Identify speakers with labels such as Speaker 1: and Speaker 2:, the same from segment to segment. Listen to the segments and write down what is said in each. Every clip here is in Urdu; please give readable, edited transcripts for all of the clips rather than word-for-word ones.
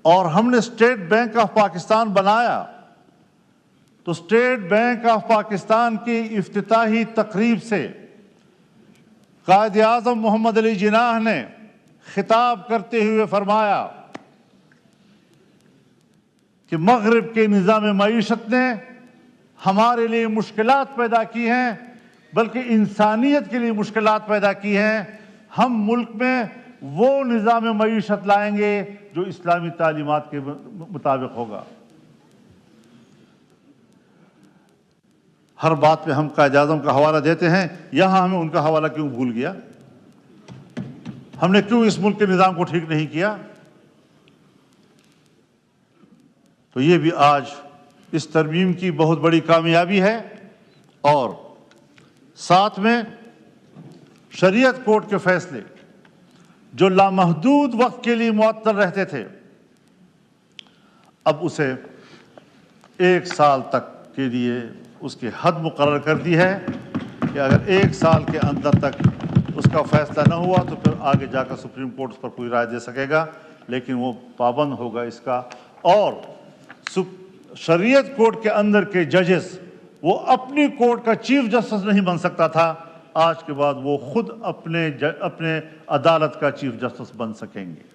Speaker 1: اور ہم نے اسٹیٹ بینک آف پاکستان بنایا تو اسٹیٹ بینک آف پاکستان کی افتتاحی تقریب سے قائد اعظم محمد علی جناح نے خطاب کرتے ہوئے فرمایا کہ مغرب کے نظام معیشت نے ہمارے لیے مشکلات پیدا کی ہیں، بلکہ انسانیت کے لیے مشکلات پیدا کی ہیں۔ ہم ملک میں وہ نظام معیشت لائیں گے جو اسلامی تعلیمات کے مطابق ہوگا۔ ہر بات پہ ہم قائد اعظم کا حوالہ دیتے ہیں، یہاں ہمیں ان کا حوالہ کیوں بھول گیا؟ ہم نے کیوں اس ملک کے نظام کو ٹھیک نہیں کیا؟ تو یہ بھی آج اس ترمیم کی بہت بڑی کامیابی ہے، اور ساتھ میں شریعت کورٹ کے فیصلے جو لامحدود وقت کے لیے معطل رہتے تھے، اب اسے 1 سال تک کے لیے اس کی حد مقرر کر دی ہے کہ اگر 1 سال کے اندر تک اس کا فیصلہ نہ ہوا تو پھر آگے جا کر سپریم کورٹ اس پر کوئی رائے دے سکے گا، لیکن وہ پابند ہوگا اس کا۔ اور شریعت کورٹ کے اندر کے ججز وہ اپنی کورٹ کا چیف جسٹس نہیں بن سکتا تھا، آج کے بعد وہ خود اپنے عدالت کا چیف جسٹس بن سکیں گے۔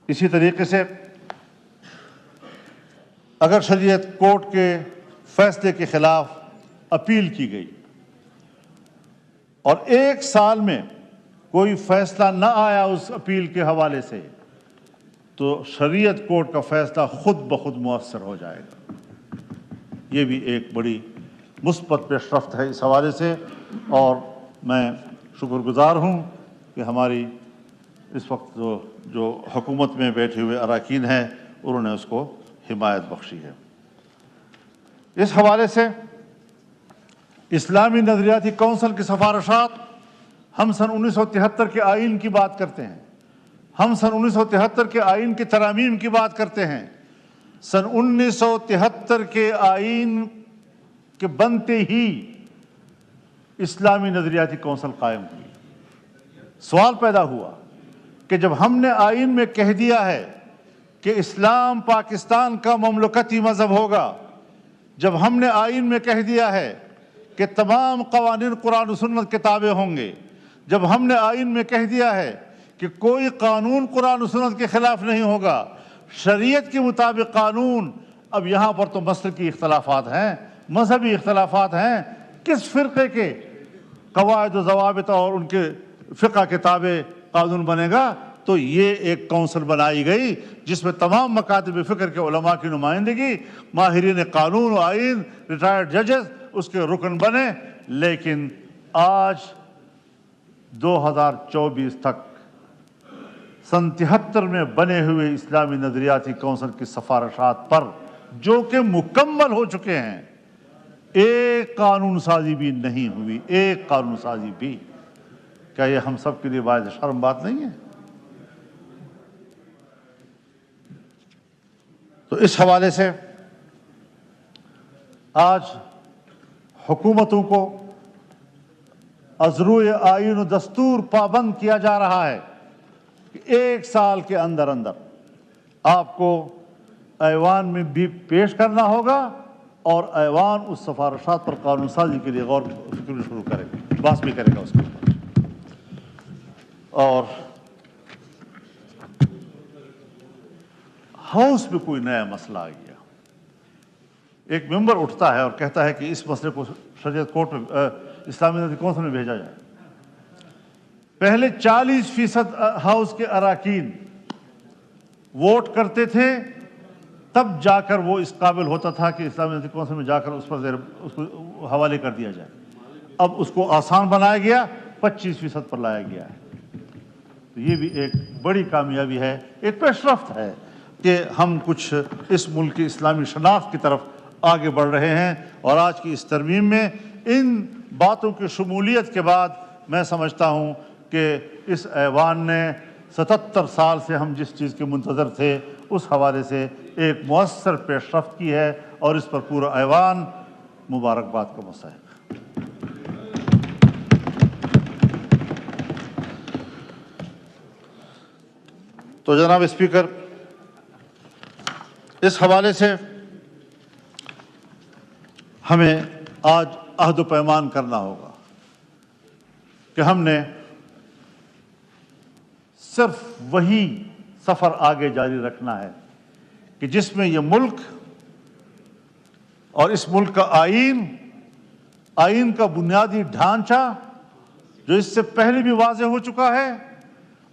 Speaker 1: اسی طریقے سے اگر شریعت کورٹ کے فیصلے کے خلاف اپیل کی گئی اور 1 سال میں کوئی فیصلہ نہ آیا اس اپیل کے حوالے سے، تو شریعت کورٹ کا فیصلہ خود بخود مؤثر ہو جائے گا۔ یہ بھی ایک بڑی مثبت پیش رفت ہے اس حوالے سے، اور میں شکر گزار ہوں کہ ہماری اس وقت جو حکومت میں بیٹھے ہوئے اراکین ہیں انہوں نے اس کو حمایت بخشی ہے۔ اس حوالے سے اسلامی نظریاتی کونسل کی سفارشات، ہم سن 1973 کے آئین کی بات کرتے ہیں، ہم سن 1973 کے آئین کی ترامیم کی بات کرتے ہیں۔ سن 1973 کے آئین کے بنتے ہی اسلامی نظریاتی کونسل قائم ہوئی۔ سوال پیدا ہوا کہ جب ہم نے آئین میں کہہ دیا ہے کہ اسلام پاکستان کا مملکتی مذہب ہوگا، جب ہم نے آئین میں کہہ دیا ہے کہ تمام قوانین قرآن و سنت کے تابع ہوں گے، جب ہم نے آئین میں کہہ دیا ہے کہ کوئی قانون قرآن و سنت کے خلاف نہیں ہوگا، شریعت کے مطابق قانون، اب یہاں پر تو مسلکی اختلافات ہیں، مذہبی اختلافات ہیں، کس فرقے کے قواعد و ضوابط اور ان کے فقہ کے تابع قانون بنے گا؟ تو یہ ایک کونسل بنائی گئی جس میں تمام مکاتب فکر کے علماء کی نمائندگی، ماہرین قانون و آئین، ریٹائرڈ ججز اس کے رکن بنے۔ لیکن آج 2024 تک سن 73 میں بنے ہوئے اسلامی نظریاتی کونسل کی سفارشات پر جو کہ مکمل ہو چکے ہیں، ایک قانون سازی بھی نہیں ہوئی، ایک قانون سازی بھی۔ کیا یہ ہم سب کے لیے باعث شرم بات نہیں ہے؟ تو اس حوالے سے آج حکومتوں کو از روئے آئین و دستور پابند کیا جا رہا ہے کہ 1 سال کے اندر آپ کو ایوان میں بھی پیش کرنا ہوگا، اور ایوان اس سفارشات پر قانون سازی کے لیے غور و فکر شروع کرے گا، بحث بھی کرے گا اس کے اوپر۔ اور ہاؤس میں کوئی نیا مسئلہ آ گیا، ایک ممبر اٹھتا ہے اور کہتا ہے کہ اس مسئلے کو شریعت کورٹ میں، اسلامی نظریاتی کونسل میں بھیجا جائے۔ پہلے 40% ہاؤس کے اراکین ووٹ کرتے تھے، تب جا کر وہ اس قابل ہوتا تھا کہ اسلامی نظریاتی کونسل میں جا کر اس کو حوالے کر دیا جائے۔ اب اس کو آسان بنایا گیا، 25% پر لایا گیا ہے۔ تو یہ بھی ایک بڑی کامیابی ہے، ایک پیش رفت ہے کہ ہم کچھ اس ملک کی اسلامی شناخت کی طرف آگے بڑھ رہے ہیں۔ اور آج کی اس ترمیم میں ان باتوں کی شمولیت کے بعد میں سمجھتا ہوں کہ اس ایوان نے 77 سال سے ہم جس چیز کے منتظر تھے اس حوالے سے ایک مؤثر پیش رفت کی ہے، اور اس پر پورا ایوان مبارکباد کا مستحق ہے۔ تو جناب اسپیکر، اس حوالے سے ہمیں آج عہد و پیمان کرنا ہوگا کہ ہم نے صرف وہی سفر آگے جاری رکھنا ہے کہ جس میں یہ ملک اور اس ملک کا آئین کا بنیادی ڈھانچہ جو اس سے پہلے بھی واضح ہو چکا ہے،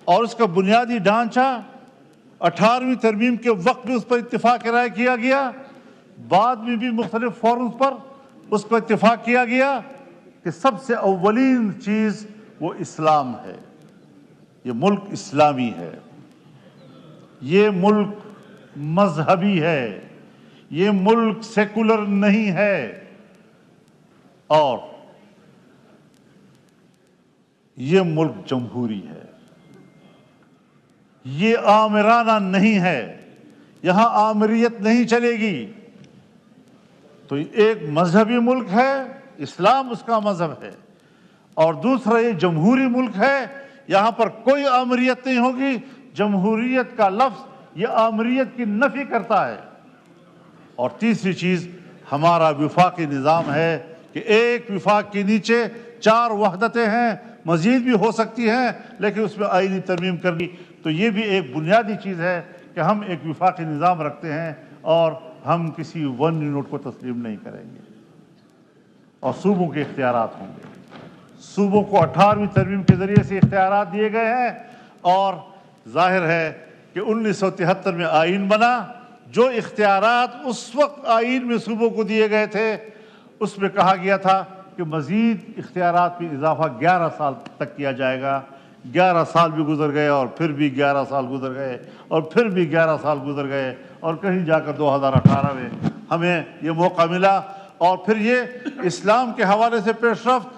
Speaker 1: اور اس کا بنیادی ڈھانچہ 18ویں ترمیم کے وقت میں اس پر اتفاق رائے کیا گیا، بعد میں بھی مختلف فورمز پر اس پر اتفاق کیا گیا کہ سب سے اولین چیز وہ اسلام ہے۔ یہ ملک اسلامی ہے، یہ ملک مذہبی ہے، یہ ملک سیکولر نہیں ہے، اور یہ ملک جمہوری ہے، یہ آمرانہ نہیں ہے، یہاں آمریت نہیں چلے گی۔ تو ایک مذہبی ملک ہے، اسلام اس کا مذہب ہے، اور دوسرا یہ جمہوری ملک ہے، یہاں پر کوئی آمریت نہیں ہوگی۔ جمہوریت کا لفظ یہ آمریت کی نفی کرتا ہے۔ اور تیسری چیز ہمارا وفاقی نظام ہے کہ ایک وفاق کے نیچے 4 وحدتیں ہیں، مزید بھی ہو سکتی ہیں، لیکن اس میں آئینی ترمیم کرنی، تو یہ بھی ایک بنیادی چیز ہے کہ ہم ایک وفاقی نظام رکھتے ہیں اور ہم کسی ون یونٹ کو تسلیم نہیں کریں گے، اور صوبوں کے اختیارات ہوں گے۔ صوبوں کو 18ویں ترمیم کے ذریعے سے اختیارات دیے گئے ہیں، اور ظاہر ہے کہ 1973 میں آئین بنا، جو اختیارات اس وقت آئین میں صوبوں کو دیے گئے تھے اس میں کہا گیا تھا کہ مزید اختیارات میں اضافہ 11 سال تک کیا جائے گا۔ 11 سال بھی گزر گئے، اور پھر بھی 11 سال گزر گئے، اور پھر بھی 11 سال گزر گئے، اور کہیں جا کر 2018 میں ہمیں یہ موقع ملا، اور پھر یہ اسلام کے حوالے سے پیش رفت۔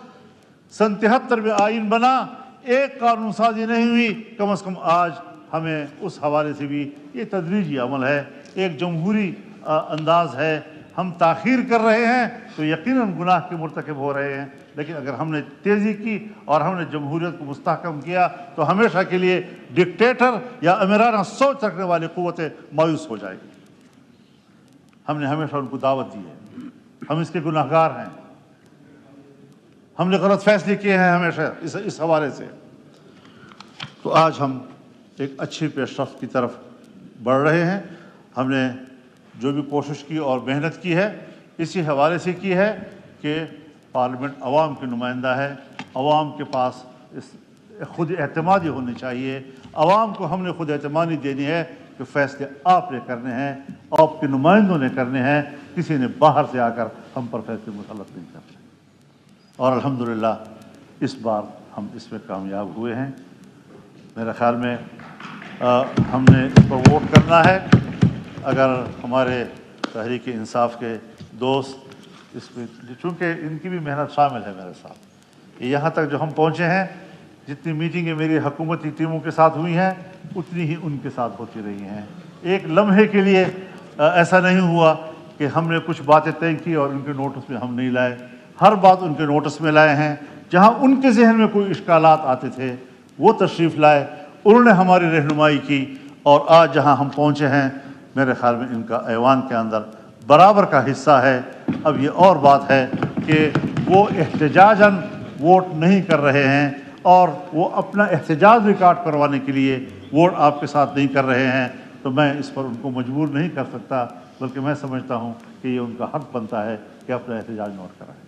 Speaker 1: 73 میں آئین بنا، ایک قانون سازی نہیں ہوئی، کم از کم آج ہمیں اس حوالے سے بھی یہ تدریجی عمل ہے، ایک جمہوری انداز ہے۔ ہم تاخیر کر رہے ہیں تو یقیناً گناہ کے مرتکب ہو رہے ہیں، لیکن اگر ہم نے تیزی کی اور ہم نے جمہوریت کو مستحکم کیا تو ہمیشہ کے لیے ڈکٹیٹر یا امیرانہ سوچ رکھنے والی قوتیں مایوس ہو جائیں گی۔ ہم نے ہمیشہ ان کو دعوت دی ہے، ہم اس کے گناہگار ہیں، ہم نے غلط فیصلے کیے ہیں ہمیشہ اس حوالے سے۔ تو آج ہم ایک اچھی پیش رفت کی طرف بڑھ رہے ہیں۔ ہم نے جو بھی کوشش کی اور محنت کی ہے اسی حوالے سے کی ہے کہ پارلیمنٹ عوام کی نمائندہ ہے، عوام کے پاس خود اعتمادی ہونی چاہیے، عوام کو ہم نے خود اعتمادی دینی ہے کہ فیصلے آپ نے کرنے ہیں، آپ کے نمائندوں نے کرنے ہیں، کسی نے باہر سے آ کر ہم پر فیصلے مسلط نہیں کرنے۔ اور الحمدللہ اس بار ہم اس میں کامیاب ہوئے ہیں۔ میرے خیال میں ہم نے اس پر ووٹ کرنا ہے۔ اگر ہمارے تحریک انصاف کے دوست اس میں، چونکہ ان کی بھی محنت شامل ہے میرے ساتھ، یہاں تک جو ہم پہنچے ہیں، جتنی میٹنگیں میری حکومتی ٹیموں کے ساتھ ہوئی ہیں اتنی ہی ان کے ساتھ ہوتی رہی ہیں۔ ایک لمحے کے لیے ایسا نہیں ہوا کہ ہم نے کچھ باتیں طے کی اور ان کے نوٹس میں ہم نہیں لائے، ہر بات ان کے نوٹس میں لائے ہیں۔ جہاں ان کے ذہن میں کوئی اشکالات آتے تھے وہ تشریف لائے، انہوں نے ہماری رہنمائی کی، اور آج جہاں ہم پہنچے ہیں میرے خیال میں ان کا ایوان کے اندر برابر کا حصہ ہے۔ اب یہ اور بات ہے کہ وہ احتجاجاً ووٹ نہیں کر رہے ہیں، اور وہ اپنا احتجاج ریکارڈ کروانے کے لیے ووٹ آپ کے ساتھ نہیں کر رہے ہیں، تو میں اس پر ان کو مجبور نہیں کر سکتا، بلکہ میں سمجھتا ہوں کہ یہ ان کا حق بنتا ہے کہ اپنا احتجاج نوٹ کرائیں۔